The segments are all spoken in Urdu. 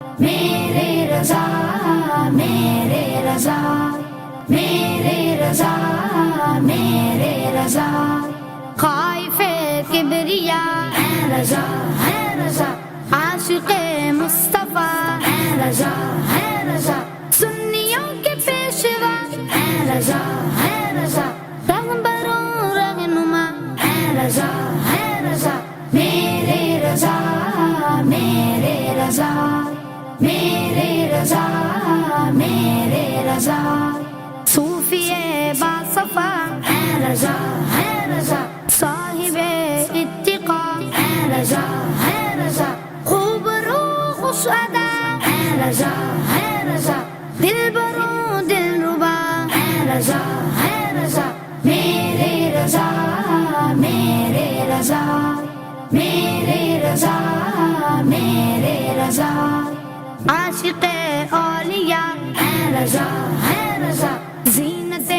میرے رضا میرے رضا میرے رضا میرے رضا خائف کبریا ہے رضا ہے رضا عاشق مصطفیٰ ہے رضا ہے رضا سنیوں کے پیشوا ہے رضا ہے رضا رہبروں رہنما ہے رضا ہے رضا میرے رضا میرے رضا میرے رضا میرے رضا صوفی باصفا ہے رضا ہے رضا صاحب اتقا ہے رضا ہے رضا خوب روح خوش ادا ہے رضا ہے رضا دل برو دل ربا ہے رضا ہے رضا میرے رضا میرے رضا میرے رضا میرے رضا عاشق اولیاء ہے رضا ہے رضا زینت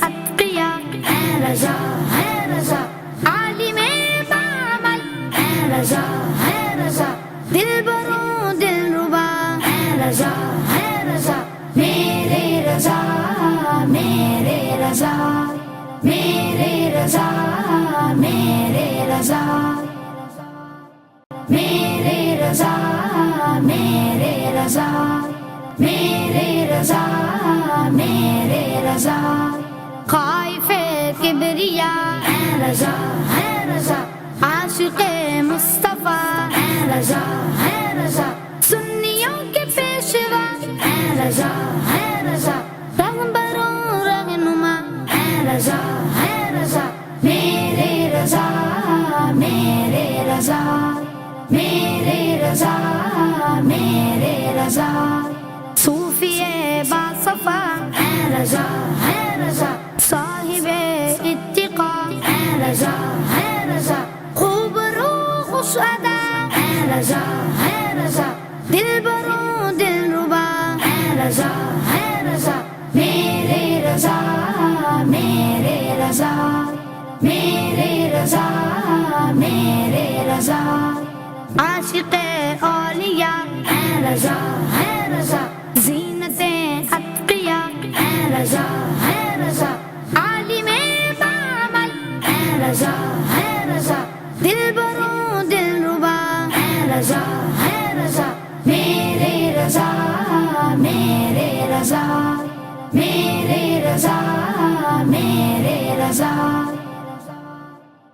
اتقیا ہے رضا ہے رضا عالم بعمل ہے رضا ہے رضا دل برو دل ربا ہے رضا ہے رضا میرے رضا میرے رضا میرے رضا میرے رضا میرے رضا میرے رضا میرے رضا میرے رضا خائف کبریا ہے رضا ہے رضا عاشق مصطفیٰ ہے رضا ہے رضا سنیوں کے پیشوا ہے رضا ہے رضا رہبروں رہنما ہے رضا ہے رضا میرے رضا میرے رضا میرے رضا میرے رضا صوفی باصفا ہے رضا ہے رضا صاحب اتقا ہے رضا ہے رضا خوب روح خوش ادا ہے رضا ہے رضا دل برو دل ربا ہے رضا ہے رضا میرے رضا میرے رضا میرے رضا میرے رضا عاشق اولیاء ہے رضا ہے رضا زینت اتقیا ہے رضا ہے رضا عالم بعمل ہے رضا ہے رضا دل برو دل ربا ہے رضا ہے رضا میرے رضا میرے رضا میرے رضا میرے رضا